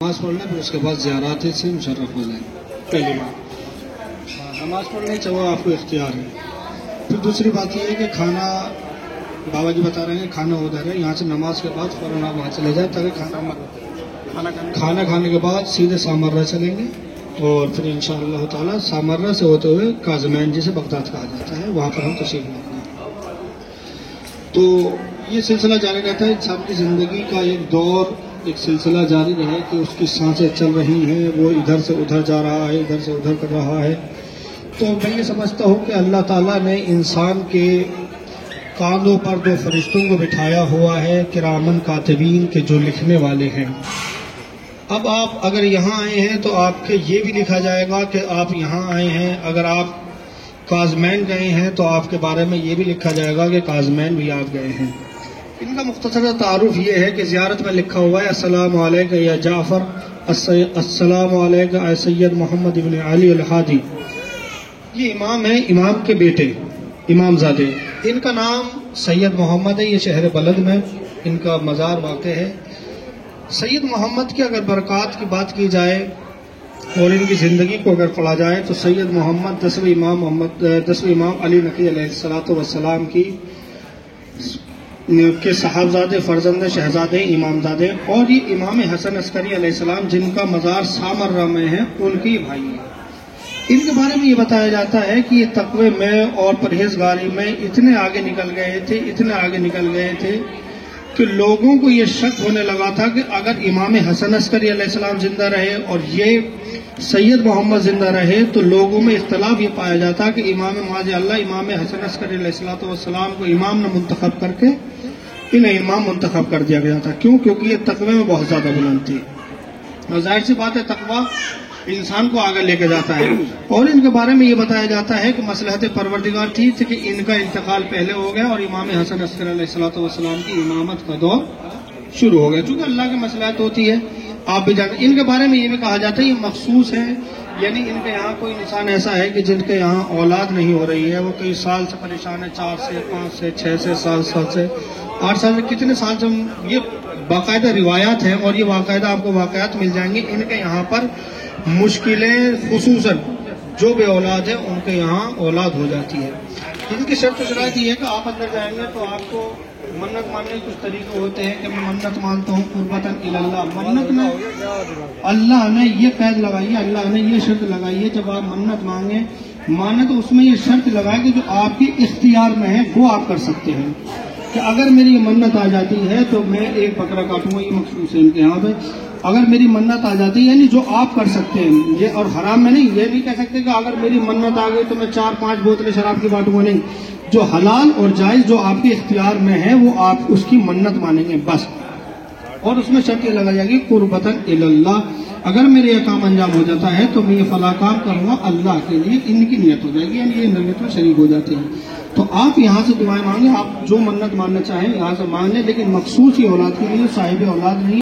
نماز پڑھ لیں پھر اس کے بعد زیارات سے مشرف ہو جائیں. پہلی بات نماز پڑھنے چاہو آپ کو اختیار ہے. پھر دوسری بات یہ ہے کہ کھانا بابا جی بتا رہے ہیں کھانا ادھر ہے، یہاں سے نماز کے بعد فوراً آپ وہاں چلے جائیں تاکہ کھانا کھانے کے بعد سیدھے سامرہ چلیں گے اور پھر انشاءاللہ تعالی سامرہ سے ہوتے ہوئے کاظمین جسے بغداد کہا جاتا ہے وہاں پر ہم تشریف لیں گے. تو یہ سلسلہ جاری رہتا ہے. انسان کی زندگی کا ایک دور ایک سلسلہ جاری رہے کہ اس کی سانسیں چل رہی ہیں، وہ ادھر سے ادھر جا رہا ہے، ادھر سے ادھر کر رہا ہے. تو میں یہ سمجھتا ہوں کہ اللہ تعالیٰ نے انسان کے کاندھوں پر دو فرشتوں کو بٹھایا ہوا ہے کرامن کاتبین کے جو لکھنے والے ہیں. اب آپ اگر یہاں آئے ہیں تو آپ کے یہ بھی لکھا جائے گا کہ آپ یہاں آئے ہیں. اگر آپ کاظمین گئے ہیں تو آپ کے بارے میں یہ بھی لکھا جائے گا کہ کاظمین بھی آپ گئے ہیں. ان کا مختصر تعارف یہ ہے کہ زیارت میں لکھا ہوا ہے السلام علیکم یا جعفر، السلام علیکم اے سید محمد ابن علی الحادی. یہ امام ہیں، امام کے بیٹے امام زادے. ان کا نام سید محمد ہے. یہ شہر بلد میں ان کا مزار واقع ہے. سید محمد کی اگر برکات کی بات کی جائے اور ان کی زندگی کو اگر پڑھا جائے تو سید محمد 10ویں امام علی نقی علیہ السلام کی کے صاحبزادے، فرزند، شہزادے، امامزادے، اور یہ امام حسن عسکری علیہ السلام جن کا مزار سامرہ میں ہے ان کی بھائی ہیں. ان کے بارے میں یہ بتایا جاتا ہے کہ یہ تقوی میں اور پرہیزگاری میں اتنے آگے نکل گئے تھے کہ لوگوں کو یہ شک ہونے لگا تھا کہ اگر امام حسن عسکری علیہ السلام زندہ رہے اور یہ سید محمد زندہ رہے تو لوگوں میں اختلاف یہ پایا جاتا کہ امام ماضی اللہ امام حسن عسکری علیہ السلام کو امام نے منتخب کر کے انہیں امام منتخب کر دیا گیا تھا. کیوں؟ کیونکہ یہ تقوی میں بہت زیادہ بلند تھی. اور ظاہر سی بات ہے تقوی انسان کو آگے لے کے جاتا ہے. اور ان کے بارے میں یہ بتایا جاتا ہے کہ مصلحت پروردگار تھی کہ ان کا انتقال پہلے ہو گیا اور امام حسن عسکری علیہ السلام کی امامت کا دور شروع ہو گیا. چونکہ اللہ کی مصلحت ہوتی ہے آپ بھی جانتے. ان کے بارے میں یہ بھی کہا جاتا ہے یہ مخصوص ہے، یعنی ان کے یہاں کوئی انسان ایسا ہے کہ جن کے یہاں اولاد نہیں ہو رہی ہے، وہ کئی سال سے پریشان ہے، 4 سے 5 سے 6 سے 7 سال سے 8 سال سے کتنے سال سے. یہ باقاعدہ روایات ہیں اور یہ باقاعدہ آپ کو واقعات مل جائیں گے. ان کے یہاں پر مشکلیں خصوصاً جو بے اولاد ہیں ان کے یہاں اولاد ہو جاتی ہے. ان کی شرط و شرائط یہ ہے کہ آپ اندر جائیں گے تو آپ کو منت ماننے کے کچھ طریقے ہوتے ہیں کہ میں منت مانتا ہوں قربتاً اللہ. منت میں اللہ نے یہ قید لگائی ہے، اللہ نے یہ شرط لگائی ہے جب آپ منت مانے تو اس میں یہ شرط لگائے کہ جو آپ کے اختیار میں ہے وہ آپ کر سکتے ہیں. کہ اگر میری منت آ جاتی ہے تو میں ایک بکرا کاٹوں گا، یہ مخصوص ہے ان کے یہاں پہ. اگر میری منت آ جاتی ہے یعنی جو آپ کر سکتے ہیں یہ، اور حرام میں نہیں. یہ نہیں کہہ سکتے کہ اگر میری منت آ گئی تو میں 4-5 بوتلیں شراب کی بانٹوں گا، نہیں. جو حلال اور جائز جو آپ کے اختیار میں ہے وہ آپ اس کی منت مانیں گے بس. اور اس میں شرط یہ لگا جائے گی قربتاً اللہ. اگر میرے یہ کام انجام ہو جاتا ہے تو میں یہ فلاں کام کروں گا اللہ کے لیے. ان کی نیت ہو جائے گی، یعنی یہ نیت میں شریک ہو جاتی ہے. تو آپ یہاں سے دعائیں مانگیں، آپ جو منت ماننا چاہیں یہاں سے مانگیں، لیکن مخصوص ہی اولاد کے لیے، صاحب اولاد نہیں.